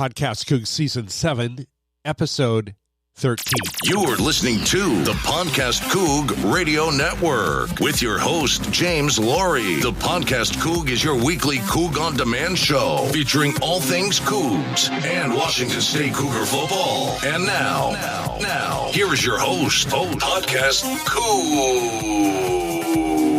PodcastCoug Season 7, Episode 13. You're listening to the PodcastCoug Radio Network with your host, James Laurie. The PodcastCoug is your weekly Coug on Demand show featuring all things Cougs and Washington State Cougar football. And now, here is your host, PodcastCoug.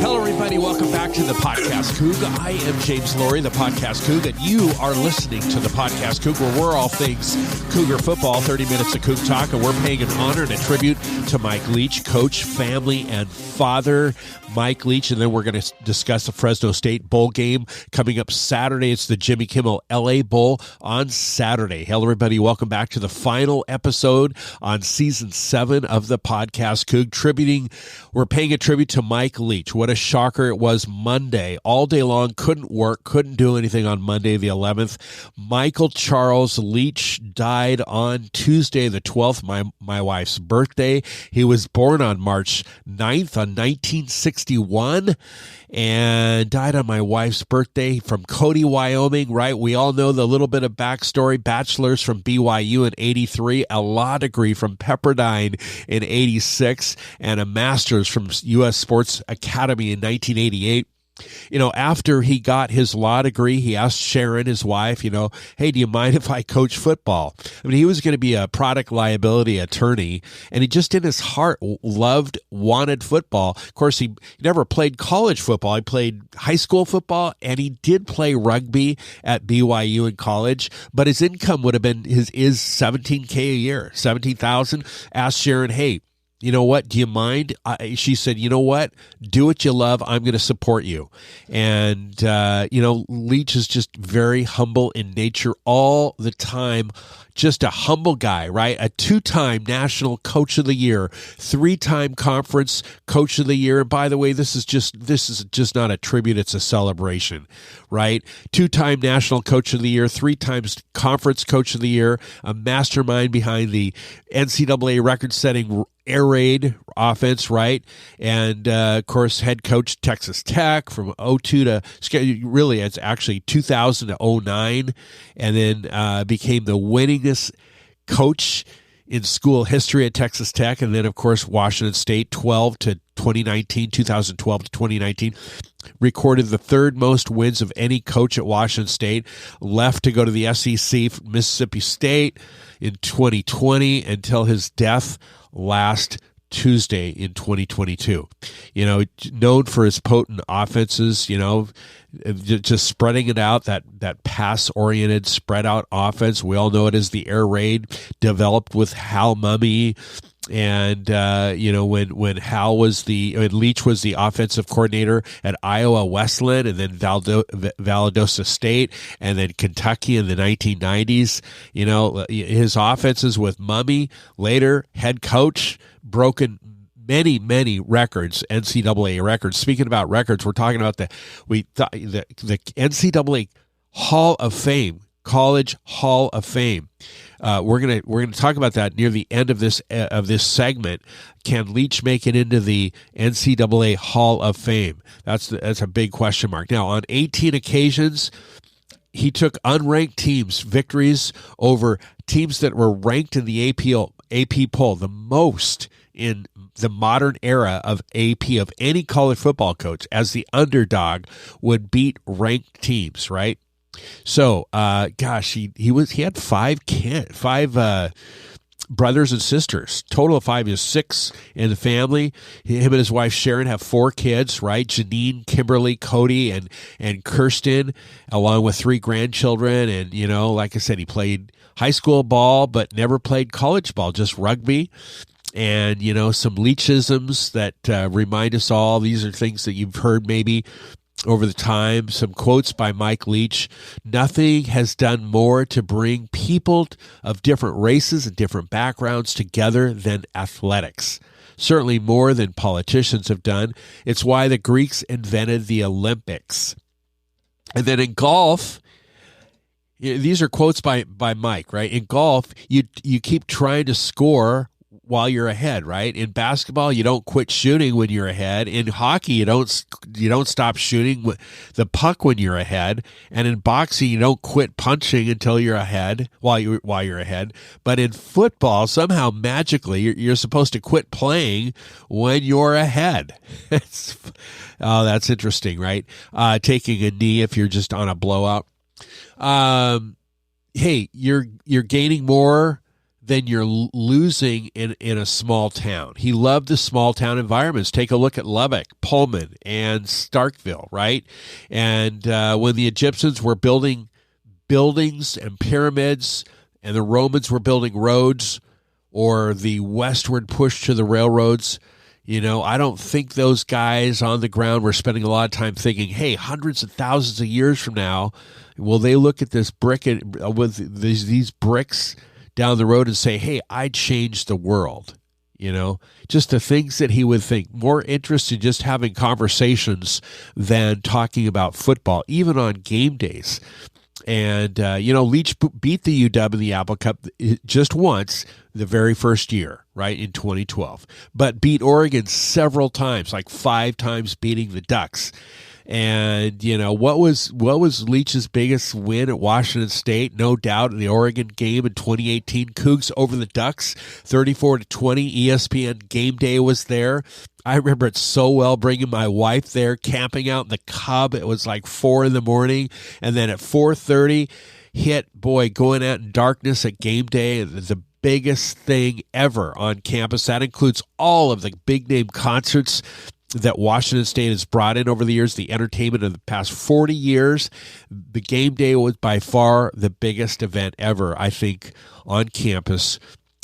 Hello, everybody. Welcome back to the PodcastCoug. I am James Laurie, the PodcastCoug, and you are listening to the PodcastCoug, where we're all things Cougar football, 30 minutes of Coug talk, and we're paying an honor and a tribute to Mike Leach, coach, family, and father. Mike Leach, and then we're going to discuss the Fresno State Bowl game coming up Saturday. It's the Jimmy Kimmel LA Bowl on Saturday. Hello, everybody. Welcome back to the final episode on Season 7 of the PodcastCoug. We're paying a tribute to Mike Leach. What a shocker it was Monday. All day long, couldn't work, couldn't do anything on Monday the 11th. Michael Charles Leach died on Tuesday the 12th, my wife's birthday. He was born on March 9th on 1961 and died on my wife's birthday from Cody, Wyoming, right? We all know the little bit of backstory. Bachelor's from BYU in 83, a law degree from Pepperdine in 86, and a master's from U.S. Sports Academy in 1988. You know, after he got his law degree, he asked Sharon, his wife, hey, do you mind if I coach football? I mean, he was going to be a product liability attorney, and he just in his heart wanted football. Of course, he never played college football. He played high school football, and he did play rugby at BYU in college, but his income would have been is $17,000 a year, $17,000. Asked Sharon, hey, you know what? Do you mind? She said, you know what? Do what you love. I'm going to support you. And, Leach is just very humble in nature all the time. Just a humble guy, right? A 2-time National Coach of the Year, 3-time Conference Coach of the Year. And by the way, this is just not a tribute, it's a celebration, right? 2-time National Coach of the Year, 3 times Conference Coach of the Year, a mastermind behind the NCAA record-setting air raid offense, right? And, of course, head coach Texas Tech from 02 to, really, it's actually 2000 to 09, and then became the winningest coach in school history at Texas Tech, and then, of course, Washington State, 2012 to 2019, recorded the 3rd most wins of any coach at Washington State, left to go to the SEC from Mississippi State in 2020 until his death last Tuesday in 2022. Known for his potent offenses, just spreading it out, that pass-oriented, spread-out offense. We all know it as the air raid, developed with Hal Mumme. And, when Leach was the offensive coordinator at Iowa Wesleyan, and then Valdosta State, and then Kentucky in the 1990s, his offenses with Mumme, later head coach, broken many, many records, NCAA records. Speaking about records, we're talking about the NCAA Hall of Fame, College Hall of Fame. We're gonna talk about that near the end of this segment. Can Leach make it into the NCAA Hall of Fame? That's a big question mark. Now, on 18 occasions, he took unranked teams' victories over teams that were ranked in the AP poll, the most in the modern era of AP of any college football coach, as the underdog would beat ranked teams, right? So, he had five brothers and sisters, total of 5. He has 6 in the family. Him and his wife Sharon have 4 kids, right? Janine, Kimberly, Cody, and Kirsten, along with 3 grandchildren. And, like I said, he played high school ball, but never played college ball, just rugby. And, some Leachisms that remind us all. These are things that you've heard maybe over the time. Some quotes by Mike Leach. Nothing has done more to bring people of different races and different backgrounds together than athletics. Certainly more than politicians have done. It's why the Greeks invented the Olympics. And then in golf, these are quotes by Mike, right? In golf, you keep trying to score while you're ahead, right? In basketball, you don't quit shooting when you're ahead. In hockey, you don't stop shooting the puck when you're ahead. And in boxing, you don't quit punching until you're ahead, while you're ahead. But in football, somehow magically, you're supposed to quit playing when you're ahead. Oh, that's interesting, right? Taking a knee if you're just on a blowout. Hey, you're gaining more than you're losing in a small town. He loved the small town environments. Take a look at Lubbock, Pullman, and Starkville, right? And when the Egyptians were building buildings and pyramids, and the Romans were building roads, or the westward push to the railroads, I don't think those guys on the ground were spending a lot of time thinking, hey, hundreds of thousands of years from now, will they look at this brick with these bricks down the road and say, hey, I changed the world? Just the things that he would think. More interest in just having conversations than talking about football, even on game days. And, Leach beat the UW in the Apple Cup just once, the very first year, right, in 2012. But beat Oregon several times, like 5 times beating the Ducks. And, what was Leach's biggest win at Washington State? No doubt in the Oregon game in 2018. Cougs over the Ducks, 34-20. ESPN Game Day was there. I remember it so well, bringing my wife there, camping out in the Cub. It was like 4 a.m. And then at 4:30, going out in darkness at Game Day, the biggest thing ever on campus. That includes all of the big-name concerts that Washington State has brought in over the years, the entertainment of the past 40 years. The Game Day was by far the biggest event ever, I think, on campus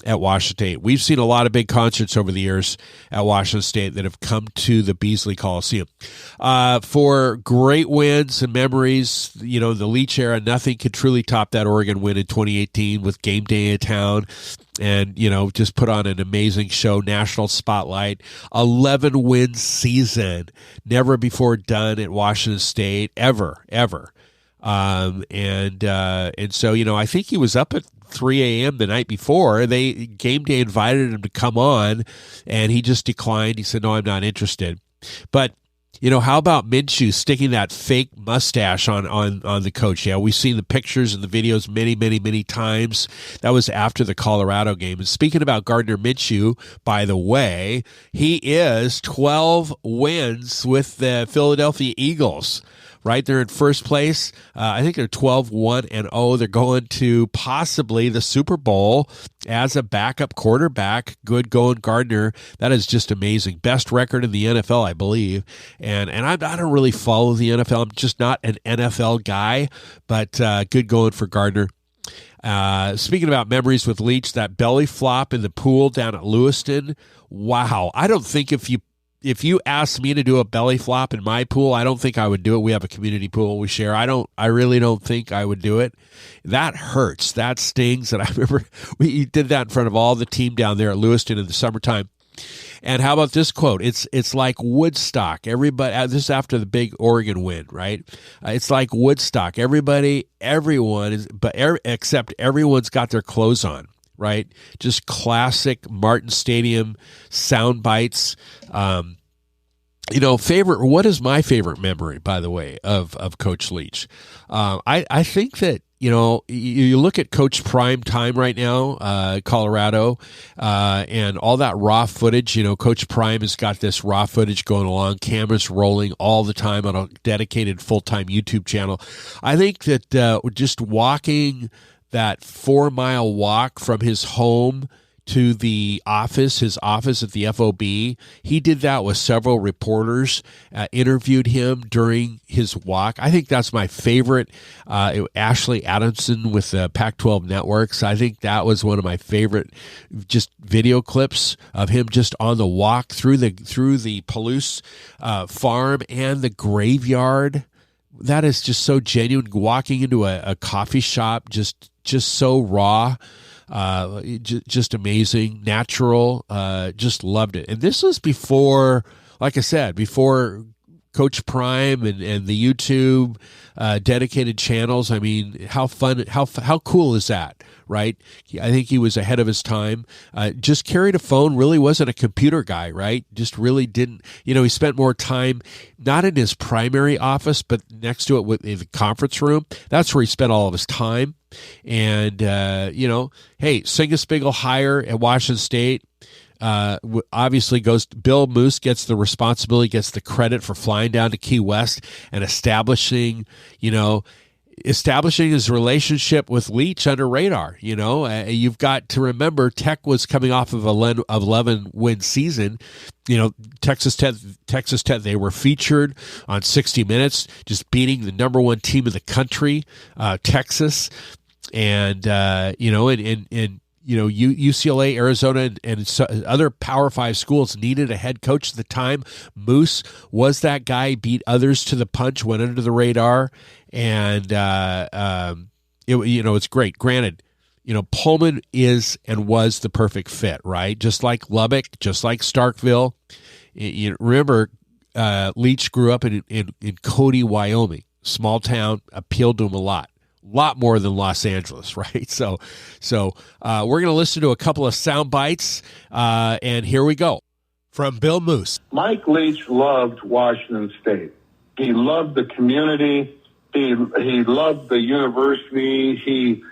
at Washington State. We've seen a lot of big concerts over the years at Washington State that have come to the Beasley Coliseum. For great wins and memories, the Leach era, nothing could truly top that Oregon win in 2018 with Game Day in town. And, just put on an amazing show, national spotlight, 11-win season, never before done at Washington State, ever. And so, I think he was up at 3 a.m. the night before. Game Day invited him to come on, and he just declined. He said, no, I'm not interested. But how about Minshew sticking that fake mustache on the coach? Yeah, we've seen the pictures and the videos many, many, many times. That was after the Colorado game. And speaking about Gardner Minshew, by the way, he is 12 wins with the Philadelphia Eagles. Right, they're in first place. I think they're 12-1-0. They're going to possibly the Super Bowl as a backup quarterback. Good going, Gardner. That is just amazing. Best record in the NFL, I believe. And I don't really follow the NFL. I'm just not an NFL guy, but good going for Gardner. Speaking about memories with Leach, that belly flop in the pool down at Lewiston. Wow. I don't think if you asked me to do a belly flop in my pool, I don't think I would do it. We have a community pool we share. I really don't think I would do it. That hurts. That stings. And I remember we did that in front of all the team down there at Lewiston in the summertime. And how about this quote? It's like Woodstock. Everybody, this is after the big Oregon win, right? It's like Woodstock. Except everyone's got their clothes on. Right? Just classic Martin Stadium sound bites. What is my favorite memory, by the way, of Coach Leach? I think that, you look at Coach Prime time right now, Colorado, and all that raw footage. Coach Prime has got this raw footage going along, cameras rolling all the time on a dedicated full-time YouTube channel. I think that just walking that 4-mile walk from his home to the office, his office at the FOB. He did that with several reporters, interviewed him during his walk. I think that's my favorite. Ashley Adamson with the Pac-12 Networks. I think that was one of my favorite just video clips of him just on the walk through the Palouse farm and the graveyard. That is just so genuine. Walking into a coffee shop, just so raw, just amazing, natural. Just loved it. And this was before, like I said, before Coach Prime and the YouTube dedicated channels. I mean, how fun, how cool is that, right? I think he was ahead of his time. Just carried a phone, really wasn't a computer guy, right? Just really didn't, he spent more time, not in his primary office, but next to it in the conference room. That's where he spent all of his time. And, hey, Singaspiegel hire at Washington State. Obviously Bill Moose gets the responsibility, gets the credit for flying down to Key West and establishing his relationship with Leach under radar. You've got to remember Tech was coming off of 11-win season. Texas Tech, they were featured on 60 Minutes, just beating the number one team in the country, Texas. And, UCLA, Arizona, and other Power 5 schools needed a head coach at the time. Moose was that guy, beat others to the punch, went under the radar, and it's great. Granted, Pullman is and was the perfect fit, right? Just like Lubbock, just like Starkville. Remember, Leach grew up in Cody, Wyoming, small town, appealed to him a lot more than Los Angeles, right? So we're going to listen to a couple of sound bites, and here we go. From Bill Moose. Mike Leach loved Washington State. He loved the community. He loved the university. He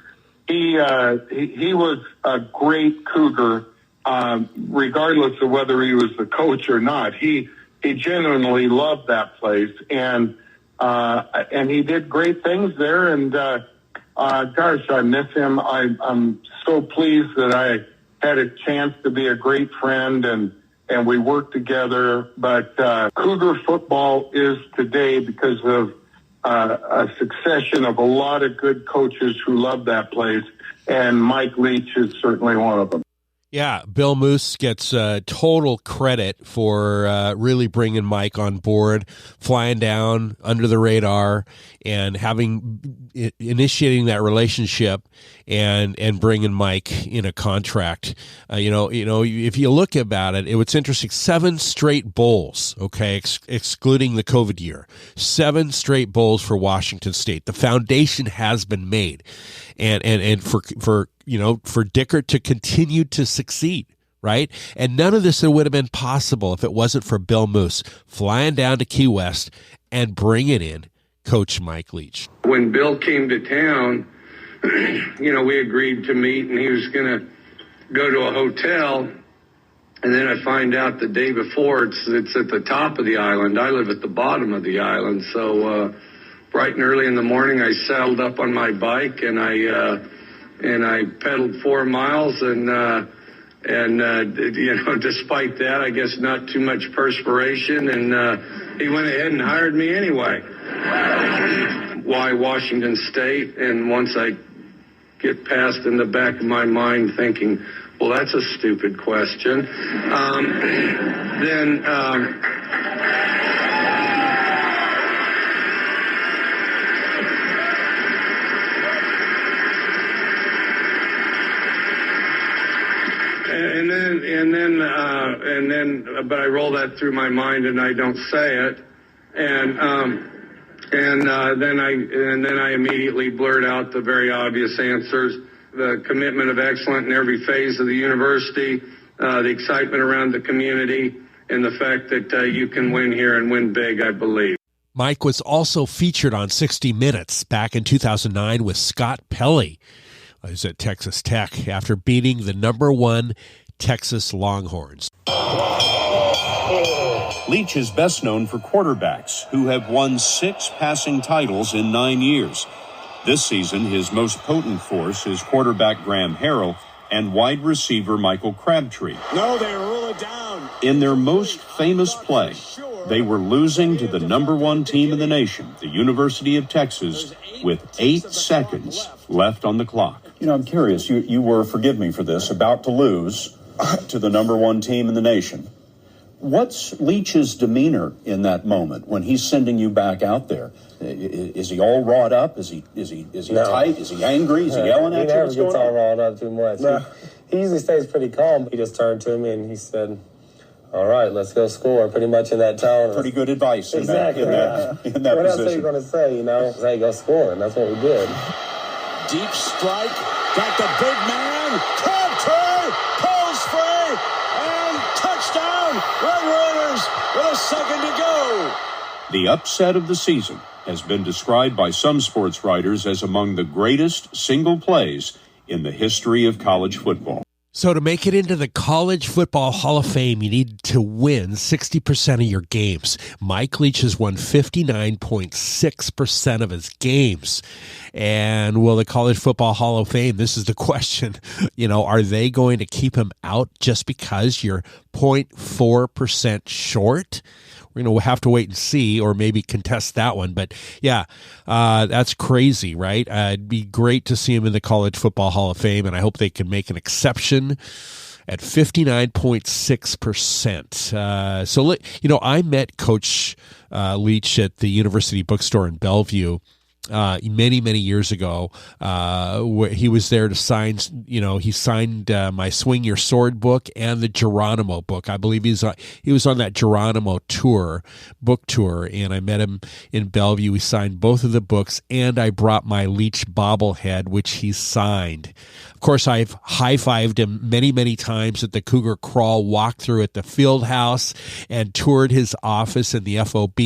was a great Cougar, regardless of whether he was the coach or not. He genuinely loved that place, and he did great things there. And gosh, I miss him. I'm so pleased that I had a chance to be a great friend, and we worked together. But Cougar football is today because of a succession of a lot of good coaches who love that place, and Mike Leach is certainly one of them. Yeah, Bill Moose gets total credit for really bringing Mike on board, flying down under the radar, and initiating that relationship, and bringing Mike in a contract. If you look about it, what's interesting: 7 straight bowls. Okay, excluding the COVID year, 7 straight bowls for Washington State. The foundation has been made, and for Dickert to continue to succeed, right? And none of this would have been possible if it wasn't for Bill Moose flying down to Key West and bringing in Coach Mike Leach. When Bill came to town, we agreed to meet, and he was going to go to a hotel. And then I find out the day before it's at the top of the island. I live at the bottom of the island. So bright and early in the morning, I saddled up on my bike, and I pedaled 4 miles, and despite that, I guess not too much perspiration, and he went ahead and hired me anyway. Why Washington State? And once I get past in the back of my mind thinking, well, that's a stupid question, then but I roll that through my mind and I don't say it, and then I immediately blurt out the very obvious answers: the commitment of excellence in every phase of the university, the excitement around the community, and the fact that you can win here and win big, I believe. Mike was also featured on 60 Minutes back in 2009 with Scott Pelley. He was at Texas Tech after beating the number 1 Texas Longhorns. Leach is best known for quarterbacks who have won 6 passing titles in 9 years. This season, his most potent force is quarterback Graham Harrell and wide receiver Michael Crabtree. No, they rule it down. In their most famous play, they were losing to the number 1 team in the nation, the University of Texas, with 8 seconds left on the clock. I'm curious. You were, forgive me for this, about to lose to the number 1 team in the nation. What's Leach's demeanor in that moment when he's sending you back out there? Is he all wrought up? Is he No. tight? Is he angry? Is he yelling at you? He never gets all wrought up too much. No. He usually stays pretty calm. He just turned to me and he said, all right, let's go score, pretty much in that tone. Pretty good advice exactly. in that what position. What else are you going to say, Hey, go score, and that's what we did. Deep strike, got the big man, Crabtree, pulls free, and touchdown, Red Raiders with a second to go. The upset of the season has been described by some sports writers as among the greatest single plays in the history of college football. So to make it into the College Football Hall of Fame, you need to win 60% of your games. Mike Leach has won 59.6% of his games. And will the College Football Hall of Fame, this is the question, are they going to keep him out just because you're 0.4% short? We're going to have to wait and see, or maybe contest that one. But yeah, that's crazy, right? It'd be great to see him in the College Football Hall of Fame, and I hope they can make an exception at 59.6%. So, I met Coach Leach at the University Bookstore in Bellevue many, many years ago. He was there to sign, he signed my Swing Your Sword book and the Geronimo book. I believe he was on that Geronimo book tour, and I met him in Bellevue. We signed both of the books, and I brought my Leach bobblehead, which he signed. Of course, I've high-fived him many, many times at the Cougar Crawl walkthrough at the field house and toured his office in the FOB.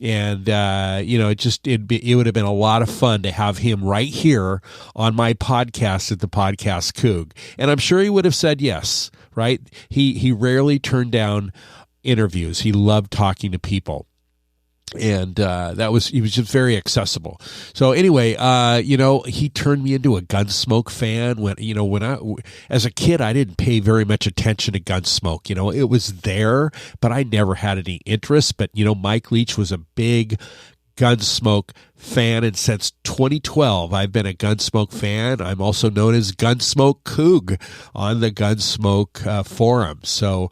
And, it would have been a lot of fun to have him right here on my podcast at the Podcast Coug. And I'm sure he would have said yes, right? He rarely turned down interviews. He loved talking to people. And he was just very accessible. So anyway, he turned me into a Gunsmoke fan. When I as a kid, I didn't pay very much attention to Gunsmoke. It was there, but I never had any interest. But Mike Leach was a big Gunsmoke fan, and since 2012 I've been a Gunsmoke fan. I'm also known as Gunsmoke Coug on the Gunsmoke forum, so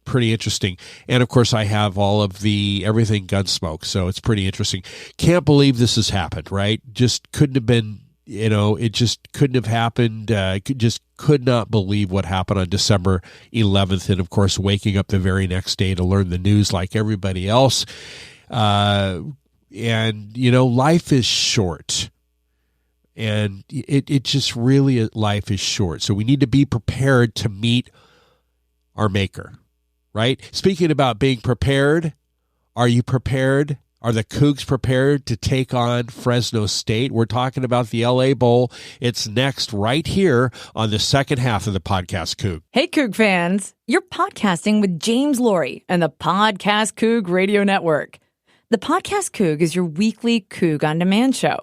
pretty interesting. And of course I have all of the everything Gunsmoke, so it's pretty interesting. Can't believe this has happened, right? Just couldn't have been, it just couldn't have happened. Just could not believe what happened on December 11th, and of course waking up the very next day to learn the news like everybody else. Life is short, and it just really, life is short. So we need to be prepared to meet our maker, right? Speaking about being prepared, are you prepared? Are the Cougs prepared to take on Fresno State? We're talking about the LA Bowl. It's next right here on the second half of the Podcast Coug. Hey, Coug fans. You're podcasting with James Laurie and the Podcast Coug Radio Network. The Podcast Coug is your weekly Coug on Demand show,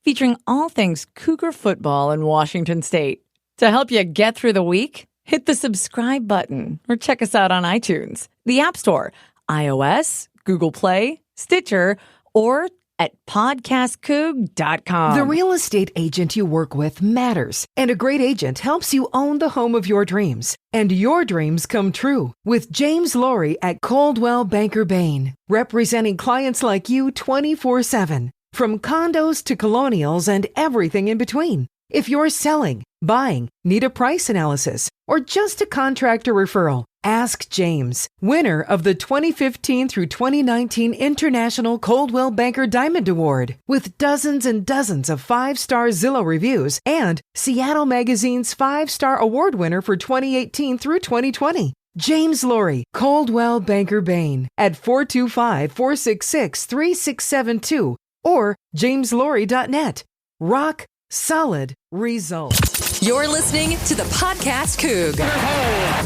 featuring all things Cougar football in Washington State. To help you get through the week, hit the subscribe button or check us out on iTunes, the App Store, iOS, Google Play, Stitcher, or at PodcastCoug.com. The real estate agent you work with matters, and a great agent helps you own the home of your dreams. And your dreams come true with James Laurie at Coldwell Banker Bain, representing clients like you 24/7, from condos to colonials and everything in between. If you're selling, buying, need a price analysis, or just a contractor referral, ask James, winner of the 2015 through 2019 International Coldwell Banker Diamond Award, with dozens and dozens of 5-star Zillow reviews and Seattle Magazine's 5-star award winner for 2018 through 2020. James Laurie, Coldwell Banker Bain, at 425-466-3672 or jameslaurie.net. Rock solid results. You're listening to the Podcast Coug.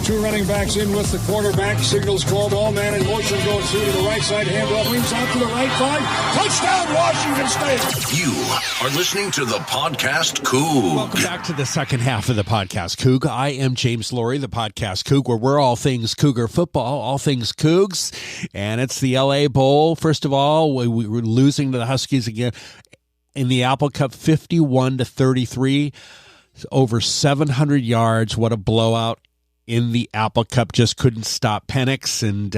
Two running backs in with the quarterback. Signals called. All man in motion goes through to the right side. Handoff leaps out to the right side. Touchdown, Washington State. You are listening to the Podcast Coug. Welcome back to the second half of the Podcast Coug. I am James Laurie, the Podcast Coug, where we're all things Cougar football, all things Cougs, and it's the LA Bowl. First of all, we were losing to the Huskies again in the Apple Cup, 51-33. Over 700 yards. What a blowout in the Apple Cup, just couldn't stop Penix. And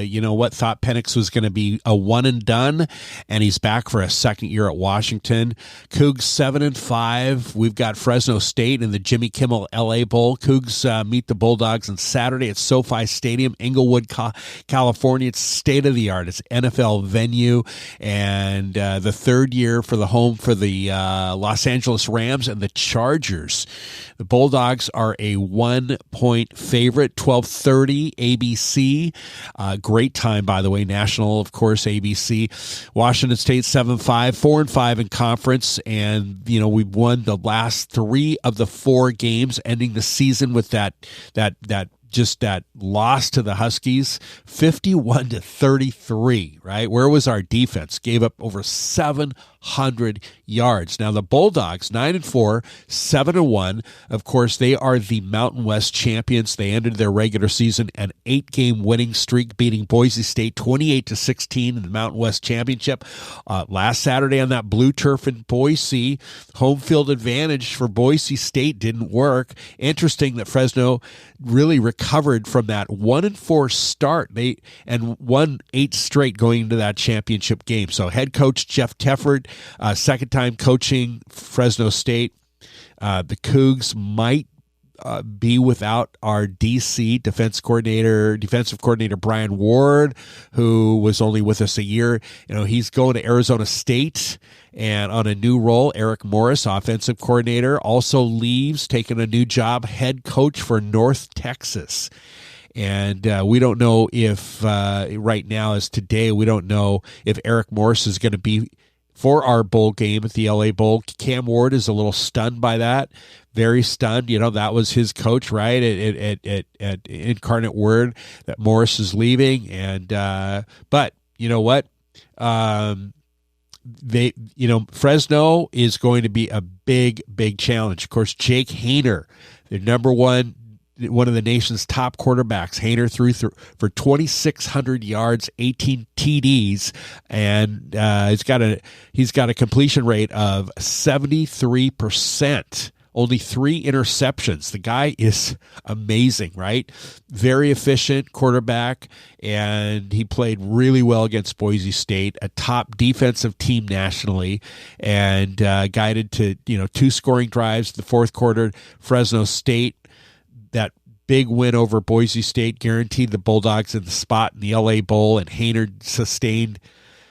you know what? Thought Penix was going to be a one and done, and he's back for a second year at Washington. Cougs 7-5. We've got Fresno State in the Jimmy Kimmel LA Bowl. Cougs meet the Bulldogs on Saturday at SoFi Stadium, Inglewood, California. It's state of the art. It's NFL venue, and the third year for the home for the Los Angeles Rams and the Chargers. The Bulldogs are a 1-point favorite, 12:30 ABC. Great time, by the way. National, of course, ABC. Washington State 7-5, 4-5 in conference, and you know we've won the last 3 of the 4 games, ending the season with that loss to the Huskies, 51-33, right? Where was our defense? Gave up over 700 yards. Now the Bulldogs, 9-4, 7-1. Of course, they are the Mountain West champions. They ended their regular season an 8-game winning streak, beating Boise State 28-16 in the Mountain West Championship. Last Saturday on that blue turf in Boise, home field advantage for Boise State didn't work. Interesting that Fresno really recovered from that 1-4 start. They won 8 straight going into that championship game. So head coach Jeff Tefford, second time coaching Fresno State. The Cougs might be without our defensive coordinator Brian Ward, who was only with us a year. You know, he's going to Arizona State and on a new role. Eric Morris, offensive coordinator, also leaves, taking a new job, head coach for North Texas. And we don't know if right now, as today, we don't know if Eric Morris is going to be for our bowl game at the LA Bowl. Cam Ward is a little stunned by that, very stunned. You know, that was his coach, right, at Incarnate Word, that Morris is leaving. And but you know what? Fresno is going to be a big challenge. Of course, Jake Haener, the number one of the nation's top quarterbacks. Haener threw for 2,600 yards, 18 TDs, and he's got a completion rate of 73%. Only 3 interceptions. The guy is amazing, right? Very efficient quarterback, and he played really well against Boise State, a top defensive team nationally, and guided to 2 scoring drives in the fourth quarter. Fresno State, that big win over Boise State, guaranteed the Bulldogs in the spot in the LA Bowl, and Haener sustained.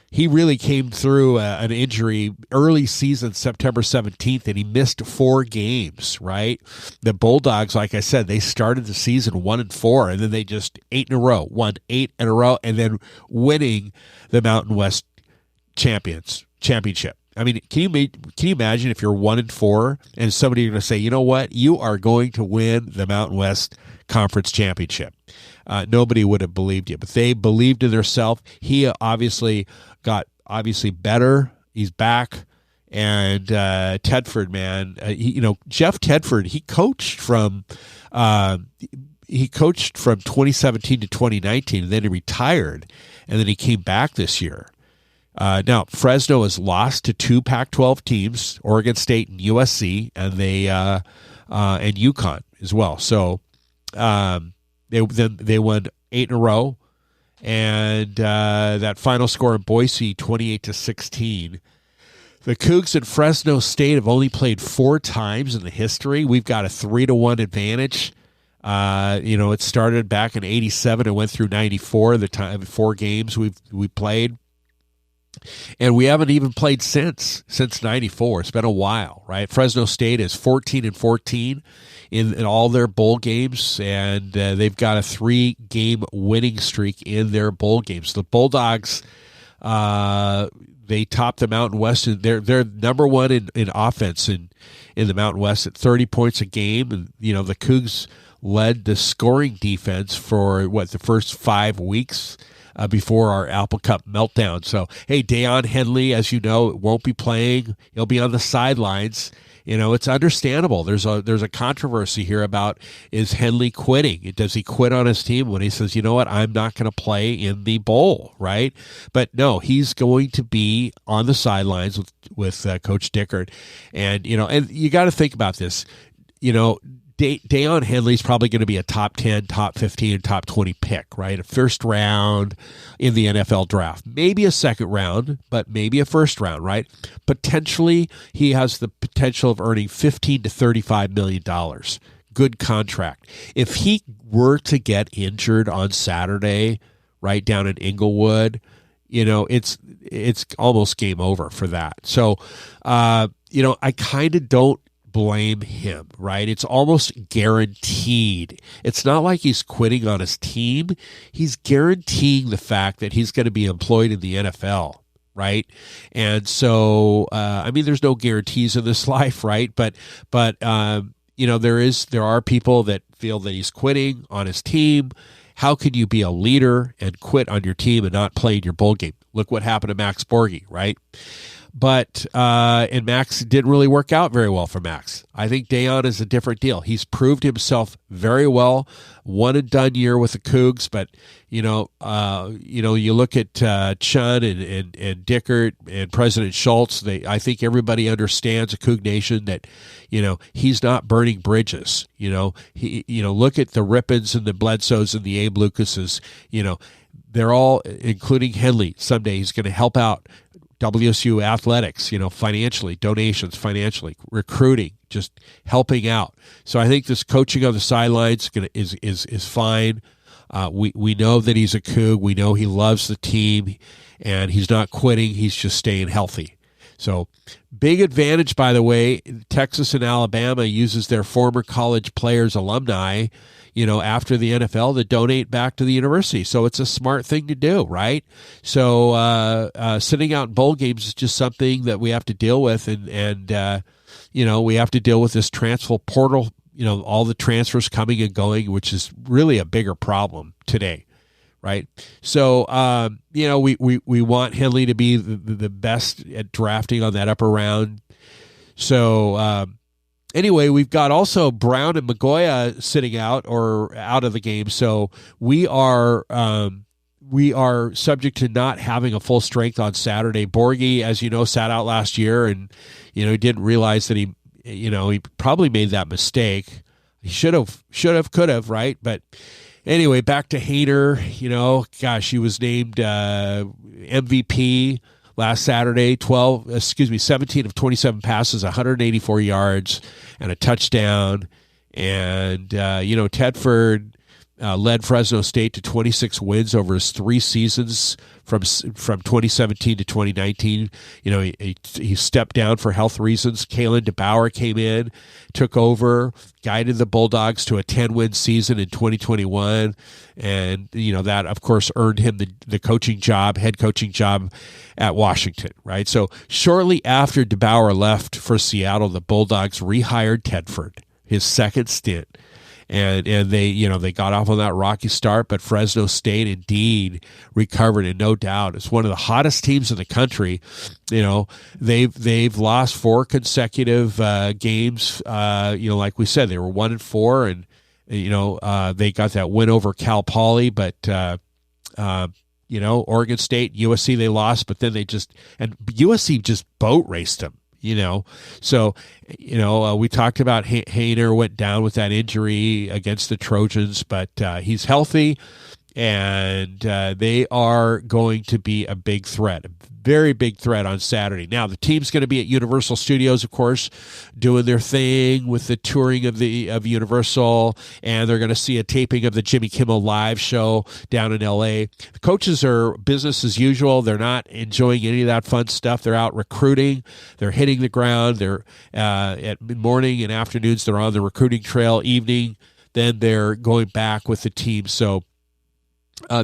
He really came through an injury early season, September 17th, and he missed 4 games, right? The Bulldogs, like I said, they started the season 1-4, and then they just 8 in a row, won 8 in a row, and then winning the Mountain West championship. I mean, can you imagine if you're 1-4 and somebody going to say, you know what, you are going to win the Mountain West Conference Championship? Nobody would have believed you, but they believed in themselves. He obviously got better. He's back. And Tedford, man, Jeff Tedford, he coached from 2017 to 2019, and then he retired, and then he came back this year. Now, Fresno has lost to 2 Pac-12 teams, Oregon State and USC, and and UConn as well. So they won 8 in a row, and that final score in Boise, 28-16. The Cougs and Fresno State have only played 4 times in the history. We've got a 3-1 advantage. It started back in '87 and went through '94. The time 4 games we played. And we haven't even played since '94. It's been a while, right? Fresno State is 14-14 in all their bowl games, and they've got a 3-game winning streak in their bowl games. The Bulldogs, they top the Mountain West, and they're number 1 in offense in the Mountain West at 30 points a game. And the Cougs led the scoring defense for the first 5 weeks. Before our Apple Cup meltdown. So, hey, Deion Henley, as you know, won't be playing. He'll be on the sidelines. It's understandable. There's a controversy here about, is Henley quitting? Does he quit on his team when he says, you know what, I'm not going to play in the bowl, right? But no, he's going to be on the sidelines with Coach Dickert. And, and you got to think about this. Deion Henley's probably going to be a top 10, top 15, top 20 pick, right? A first round in the NFL draft. Maybe a second round, but maybe a first round, right? Potentially, he has the potential of earning $15 to $35 million. Good contract. If he were to get injured on Saturday, right down in Inglewood, it's almost game over for that. So, I kind of don't blame him, right? It's almost guaranteed. It's not like he's quitting on his team. He's guaranteeing the fact that he's going to be employed in the NFL, right? And so, there's no guarantees in this life, right? But there are people that feel that he's quitting on his team. How can you be a leader and quit on your team and not play in your bowl game? Look what happened to Max Borghi, right? But and Max didn't really work out very well for Max. I think Deion is a different deal. He's proved himself very well. One and done year with the Cougs, but you look at Chun and Dickert and President Schultz. I think everybody understands a Coug Nation that he's not burning bridges. Look at the Rippons and the Bledsoes and the Abe Lucases. They're all, including Henley. Someday he's going to help out WSU athletics, financially, donations, financially, recruiting, just helping out. So I think this coaching on the sidelines is fine. We know that he's a Coug. We know he loves the team, and he's not quitting. He's just staying healthy. So big advantage, by the way, Texas and Alabama uses their former college players, alumni, after the NFL to donate back to the university. So it's a smart thing to do, right? So sitting out in bowl games is just something that we have to deal with, and we have to deal with this transfer portal, all the transfers coming and going, which is really a bigger problem today, right? So, we want Henley to be the best at drafting on that upper round. So, anyway, we've got also Brown and Magoya sitting out or out of the game. So we are subject to not having a full strength on Saturday. Borghi, as you know, sat out last year, and he didn't realize that he probably made that mistake. He should have, could have, right? But anyway, back to Hader. He was named MVP last Saturday, 17 of 27 passes, 184 yards, and a touchdown. And, Tedford led Fresno State to 26 wins over his 3 seasons from 2017 to 2019. He stepped down for health reasons. Kalen DeBauer came in, took over, guided the Bulldogs to a 10-win season in 2021. And, that, of course, earned him the coaching job, head coaching job at Washington, right? So shortly after DeBauer left for Seattle, the Bulldogs rehired Tedford, his second stint. And they got off on that rocky start, but Fresno State indeed recovered, and no doubt it's one of the hottest teams in the country. They've lost 4 consecutive games. Like we said, they were 1-4, and they got that win over Cal Poly, but Oregon State, USC they lost, but then USC just boat raced them. So we talked about Hader went down with that injury against the Trojans, but he's healthy, and they are going to be a big threat, a very big threat on Saturday. Now, the team's going to be at Universal Studios, of course, doing their thing with the touring of Universal, and they're going to see a taping of the Jimmy Kimmel Live show down in L.A. The coaches are business as usual. They're not enjoying any of that fun stuff. They're out recruiting. They're hitting the ground. They're at morning and afternoons, they're on the recruiting trail. Evening, then they're going back with the team. So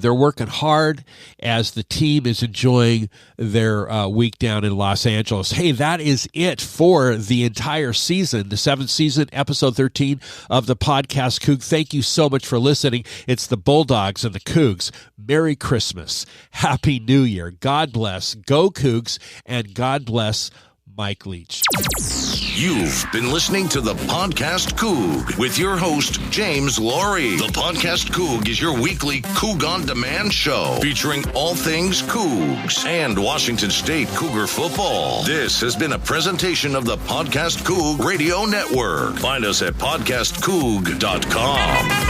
they're working hard as the team is enjoying their week down in Los Angeles. Hey, that is it for the entire season, the 7th season, episode 13 of the Podcast Coug. Thank you so much for listening. It's the Bulldogs and the Cougs. Merry Christmas. Happy New Year. God bless. Go Cougs, and God bless Mike Leach. You've been listening to the Podcast Coug with your host, James Laurie. The Podcast Coug is your weekly Coug on Demand show featuring all things Cougs and Washington State Cougar football. This has been a presentation of the Podcast Coug Radio Network. Find us at podcastcoug.com.